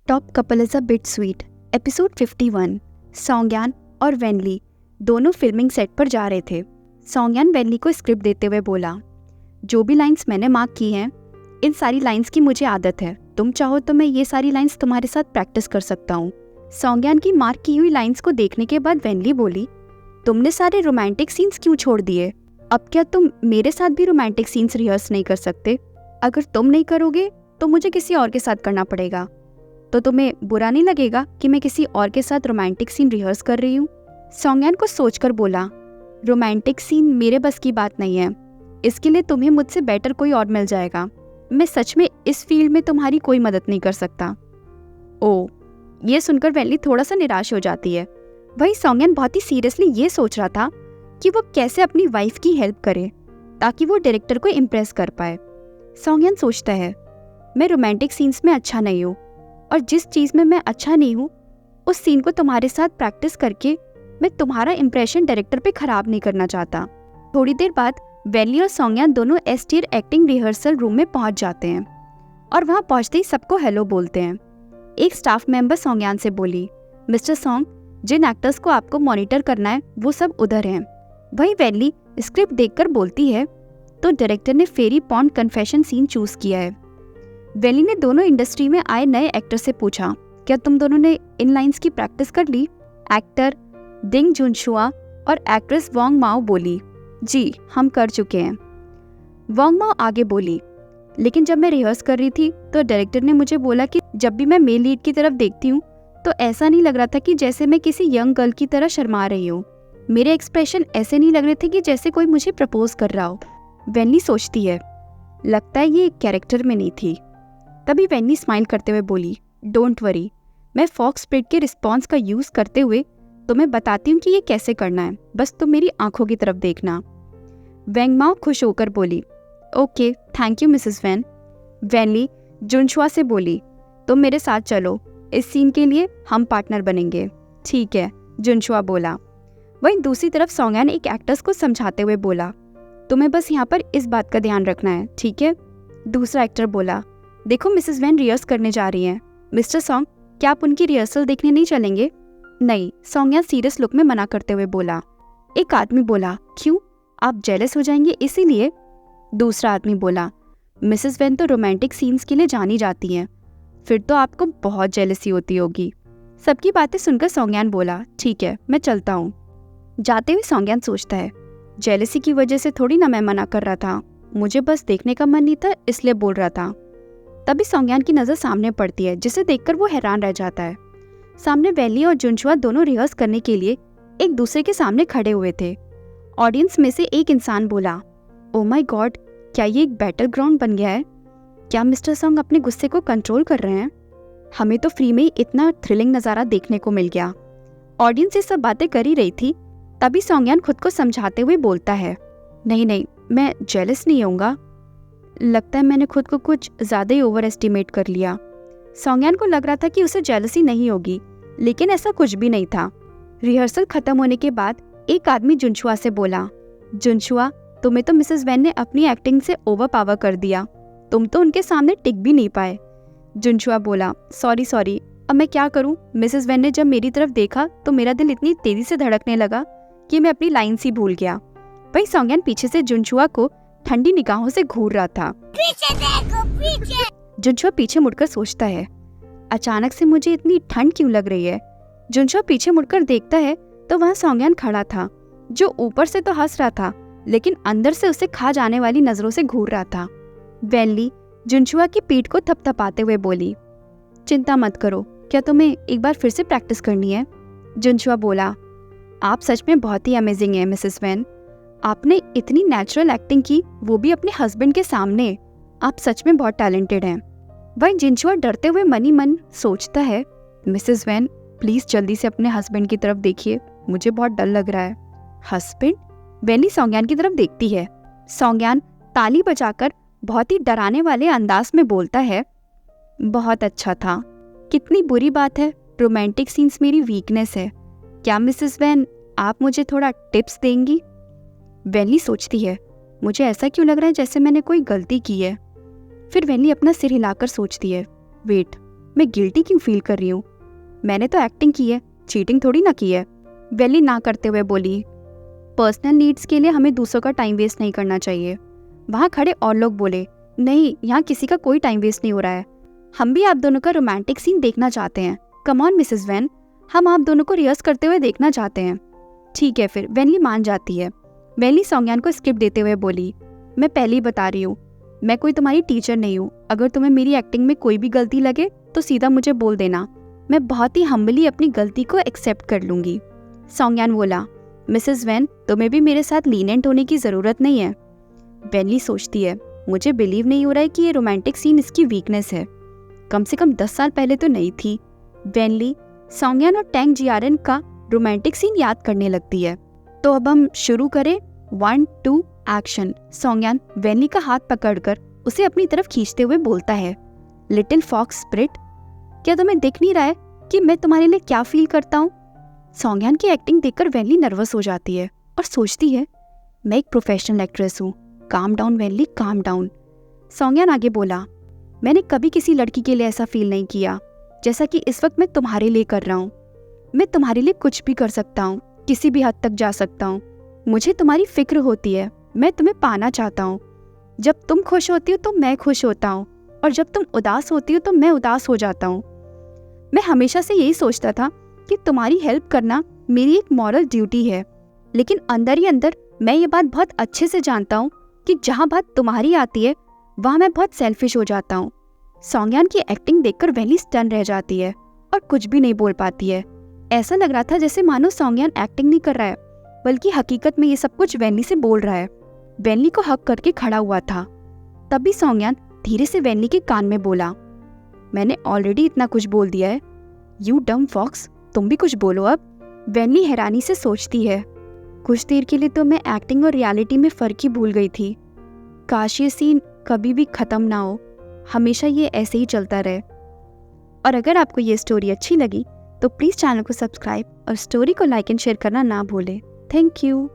Top couple is a bit sweet episode 51। सॉन्गयान और vainly दोनों filming set पर जा रहे थे। सॉन्गयान वेनली को स्क्रिप्ट देते हुए बोला, जो भी लाइंस मैंने मार्क की हैं, इन सारी लाइंस की मुझे आदत है। तुम चाहो तो मैं ये सारी लाइंस तुम्हारे साथ प्रैक्टिस कर सकता हूँ। सॉन्गयान की मार्क की हुई लाइंस को देखने के बाद वेनली बोली, तुमने सारे रोमांटिक सीन्स क्यों छोड़ दिए? अब क्या तुम मेरे साथ भी रोमांटिक सीन्स रिहर्स नहीं कर सकते? अगर तुम नहीं करोगे तो मुझे किसी और के साथ करना पड़ेगा। तो तुम्हें बुरा नहीं लगेगा कि मैं किसी और के साथ रोमांटिक सीन रिहर्स कर रही हूँ? सॉन्गयान को सोचकर बोला, रोमांटिक सीन मेरे बस की बात नहीं है। इसके लिए तुम्हें मुझसे बेटर कोई और मिल जाएगा। मैं सच में इस फील्ड में तुम्हारी कोई मदद नहीं कर सकता। ओ, ये सुनकर वेनली थोड़ा सा निराश हो जाती है। वही सॉन्गयान बहुत ही सीरियसली ये सोच रहा था कि वो कैसे अपनी वाइफ की हेल्प करे ताकि वो डायरेक्टर को इम्प्रेस कर पाए। सॉन्गयान सोचता है, मैं रोमांटिक सीन्स में अच्छा नहीं हूँ और जिस चीज़ में मैं अच्छा नहीं हूँ उस सीन को तुम्हारे साथ प्रैक्टिस करके मैं तुम्हारा इंप्रेशन डायरेक्टर पे खराब नहीं करना चाहता। थोड़ी देर बाद वेनली और सॉन्गयान दोनों एस टियर एक्टिंग रिहर्सल रूम में पहुंच जाते हैं और वहां पहुंचते ही सबको हेलो बोलते हैं। एक स्टाफ मेंबर सॉन्गयान से बोली, मिस्टर सॉन्ग, जिन एक्टर्स को आपको मॉनिटर करना है वो सब उधर हैं। वहीं वेनली स्क्रिप्ट देखकर बोलती है, तो डायरेक्टर ने फेरी पॉन्ड कन्फेशन सीन चूज किया है। वेनली ने दोनों इंडस्ट्री में आए नए एक्टर से पूछा, क्या तुम दोनों ने इन लाइंस की प्रैक्टिस कर ली? एक्टर डिंग जुनशुआ और एक्ट्रेस वोंग माओ बोली, जी हम कर चुके हैं। वोंग माओ आगे बोली, लेकिन जब मैं रिहर्स कर रही थी तो डायरेक्टर ने मुझे बोला कि जब भी मैं मेल लीड की तरफ देखती हूँ तो ऐसा नहीं लग रहा था कि जैसे मैं किसी यंग गर्ल की तरह शर्मा रही हूँ। मेरे एक्सप्रेशन ऐसे नहीं लग रहे थे कि जैसे कोई मुझे प्रपोज कर रहा हो। वेनली सोचती है, लगता है ये कैरेक्टर में नहीं थी। तभी वेनली स्माइल करते हुए बोली, डोंट वरी, मैं फॉक्स स्प्रिट के रिस्पॉन्स का यूज करते हुए तुम्हें बताती हूँ कि ये कैसे करना है, बस तुम मेरी आंखों की तरफ देखना। वेंग माओ खुश होकर बोली, okay thank you Mrs Wan. Wenli Junshua से बोली, तुम मेरे साथ चलो, इस सीन के लिए हम पार्टनर बनेंगे। ठीक है, जुनशुआ बोला। वहीं दूसरी तरफ सॉन्गयान एक एक्ट्रेस को समझाते हुए बोला, तुम्हें बस यहाँ पर इस बात का ध्यान रखना है, ठीक है? दूसरा एक्टर बोला, देखो मिसेस वैन रिहर्स करने जा रही हैं। मिस्टर सॉन्ग, क्या आप उनकी रिहर्सल देखने नहीं चलेंगे? नहीं, सॉन्गयान सीरियस लुक में मना करते हुए बोला। एक आदमी बोला, क्यों, आप जेलस हो जाएंगे इसीलिए? दूसरा आदमी बोला, मिसेस वैन तो रोमांटिक सीन्स के लिए जानी जाती हैं, फिर तो आपको बहुत जेलसी होती होगी। सबकी बातें सुनकर सॉन्गयान बोला, ठीक है मैं चलता हूँ। जाते हुए सॉन्गयान सोचता है, जेलसी की वजह से थोड़ी ना मैं मना कर रहा था, मुझे बस देखने का मन नहीं था इसलिए बोल रहा था। तभी सॉन्गयान की नज़र सामने पड़ती है जिसे देखकर वो हैरान रह जाता है। सामने वेनली और जुनशुआ दोनों रिहर्स करने के लिए एक दूसरे के सामने खड़े हुए थे। ऑडियंस में से एक इंसान बोला, ओ माय गॉड, क्या ये एक बैटल ग्राउंड बन गया है? क्या मिस्टर सॉन्ग अपने गुस्से को कंट्रोल कर रहे हैं? हमें तो फ्री में ही इतना थ्रिलिंग नज़ारा देखने को मिल गया। ऑडियंस ये सब बातें कर ही रही थी, तभी सॉन्गयान खुद को समझाते हुए बोलता है, नहीं नहीं, मैं जेलस नहीं होऊंगा। लगता है मैंने खुद को कुछ ज़्यादा ही ओवर एस्टिमेट कर लिया। सॉन्गयान को लग रहा था कि उसे जेलसी नहीं होगी, लेकिन ऐसा कुछ भी नहीं था। रिहर्सल खत्म होने के बाद एक आदमी जुनशुआ से बोला, जुनशुआ, तुम्हें तो मिसेस वैन ने अपनी एक्टिंग से ओवर पावर कर दिया, तुम तो उनके सामने टिक भी नहीं पाए। जुनशुआ बोला, सॉरी, अब मैं क्या करूं? मिसेस वैन ने जब मेरी तरफ देखा तो मेरा दिल इतनी तेजी से धड़कने लगा कि मैं अपनी लाइन ही भूल गया। वही सॉन्गयान पीछे से जुनशुआ को ठंडी निगाहों से घूर रहा था। पीछे देखो, पीछे। जुनशुआ पीछे मुड़कर सोचता है, अचानक से मुझे इतनी ठंड क्यों लग रही है? जुनशुआ पीछे मुड़कर देखता है तो वहाँ सॉन्गयान खड़ा था, जो ऊपर से तो हंस रहा था लेकिन अंदर से उसे खा जाने वाली नजरों से घूर रहा था। वेनली जुनशुआ की पीठ को थपथपाते हुए बोली, चिंता मत करो, क्या तुम्हें एक बार फिर से प्रैक्टिस करनी है? जुनशुआ बोला, आप सच में बहुत ही अमेजिंग है मिसेस वैन, आपने इतनी नेचुरल एक्टिंग की, वो भी अपने हस्बैंड के सामने, आप सच में बहुत टैलेंटेड हैं। वहीं जुनशुआ डरते हुए मन ही मन सोचता है, मिसेस वैन प्लीज जल्दी से अपने हस्बैंड की तरफ देखिए, मुझे बहुत डर लग रहा है। हस्बैंड? वेनली सॉन्गयान की तरफ देखती है। सॉन्गयान ताली बजाकर बहुत ही डराने वाले अंदाज में बोलता है, बहुत अच्छा था, कितनी बुरी बात है, रोमांटिक सीन्स मेरी वीकनेस है, क्या मिसेस वैन आप मुझे थोड़ा टिप्स देंगी? वेनली सोचती है, मुझे ऐसा क्यों लग रहा है जैसे मैंने कोई गलती की है। फिर वेनली अपना सिर हिलाकर सोचती है, वेट, मैं गिल्टी क्यों फील कर रही हूँ? मैंने तो एक्टिंग की है, चीटिंग थोड़ी ना की है। वेनली ना करते हुए बोली, पर्सनल नीड्स के लिए हमें दूसरों का टाइम वेस्ट नहीं करना चाहिए। वहाँ खड़े और लोग बोले, नहीं, यहाँ किसी का कोई टाइम वेस्ट नहीं हो रहा है। हम भी आप दोनों का रोमांटिक सीन देखना चाहते हैं। कम ऑन मिसेस वैन, हम आप दोनों को रिहर्स करते हुए देखना चाहते हैं। ठीक है फिर, वेनली मान जाती है। वेनली सॉन्गयान को स्क्रिप्ट देते हुए बोली, मैं पहले ही बता रही हूँ, मैं कोई तुम्हारी टीचर नहीं हूँ। अगर तुम्हें मेरी एक्टिंग में कोई भी गलती लगे तो सीधा मुझे बोल देना, मैं बहुत ही हम्बली अपनी गलती को एक्सेप्ट कर लूँगी। सॉन्गयान बोला, मिसेस वैन, तुम्हें भी मेरे साथ लीनेंट होने की ज़रूरत नहीं है। वेनली सोचती है, मुझे बिलीव नहीं हो रहा है कि ये रोमांटिक सीन इसकी वीकनेस है। कम से कम 10 साल पहले तो नहीं थी। वेनली सॉन्गयान और टैंग जियारन का रोमांटिक सीन याद करने लगती है। तो अब हम शुरू करें। 1 2 एक्शन। सॉन्गयान वेनली का हाथ पकड़कर उसे अपनी तरफ खींचते हुए बोलता है, लिटिल फॉक्स स्प्रिट, क्या तुम्हें दिख नहीं रहा है कि मैं तुम्हारे लिए क्या फील करता हूँ? सॉन्गयान की एक्टिंग देखकर वेनली नर्वस हो जाती है और सोचती है, मैं एक प्रोफेशनल एक्ट्रेस हूँ। Calm down Wenli, calm down. Songyan आगे बोला, मैंने कभी किसी लड़की के लिए ऐसा फील नहीं किया जैसा कि इस वक्त मैं तुम्हारे लिए कर रहा हूँ। मैं तुम्हारे लिए कुछ भी कर सकता हूँ, किसी भी हद तक जा सकता हूँ। मुझे तुम्हारी फिक्र होती है, मैं तुम्हें पाना चाहता हूँ। जब तुम खुश होती हो तो मैं खुश होता हूँ, और जब तुम उदास होती हो तो मैं उदास हो जाता हूँ। मैं हमेशा से यही सोचता था कि तुम्हारी हेल्प करना मेरी एक मॉरल ड्यूटी है, लेकिन अंदर ही अंदर मैं ये बात बहुत अच्छे से जानता हूँ कि जहाँ बात तुम्हारी आती है वहाँ मैं बहुत सेल्फिश हो जाता हूँ। सॉन्गयान की एक्टिंग देखकर वेनली स्टन रह जाती है और कुछ भी नहीं बोल पाती है। ऐसा लग रहा था जैसे मानो सॉन्गयान एक्टिंग नहीं कर रहा है, बल्कि हकीकत में ये सब कुछ वेनली से बोल रहा है। वेनली को हक करके खड़ा हुआ था। तभी सॉन्गयान धीरे से वेनली के कान में बोला, मैंने ऑलरेडी इतना कुछ बोल दिया है। यू डम फॉक्स, तुम भी कुछ बोलो अब। वेनली हैरानी से सोचती है, कुछ देर के लिए तो मैं एक्टिंग और रियलिटी में फ़र्क ही भूल गई थी। काश ये सीन कभी भी ख़त्म ना हो, हमेशा ये ऐसे ही चलता रहे। और अगर आपको ये स्टोरी अच्छी लगी तो प्लीज़ चैनल को सब्सक्राइब और स्टोरी को लाइक एंड शेयर करना ना भूलें। Thank you.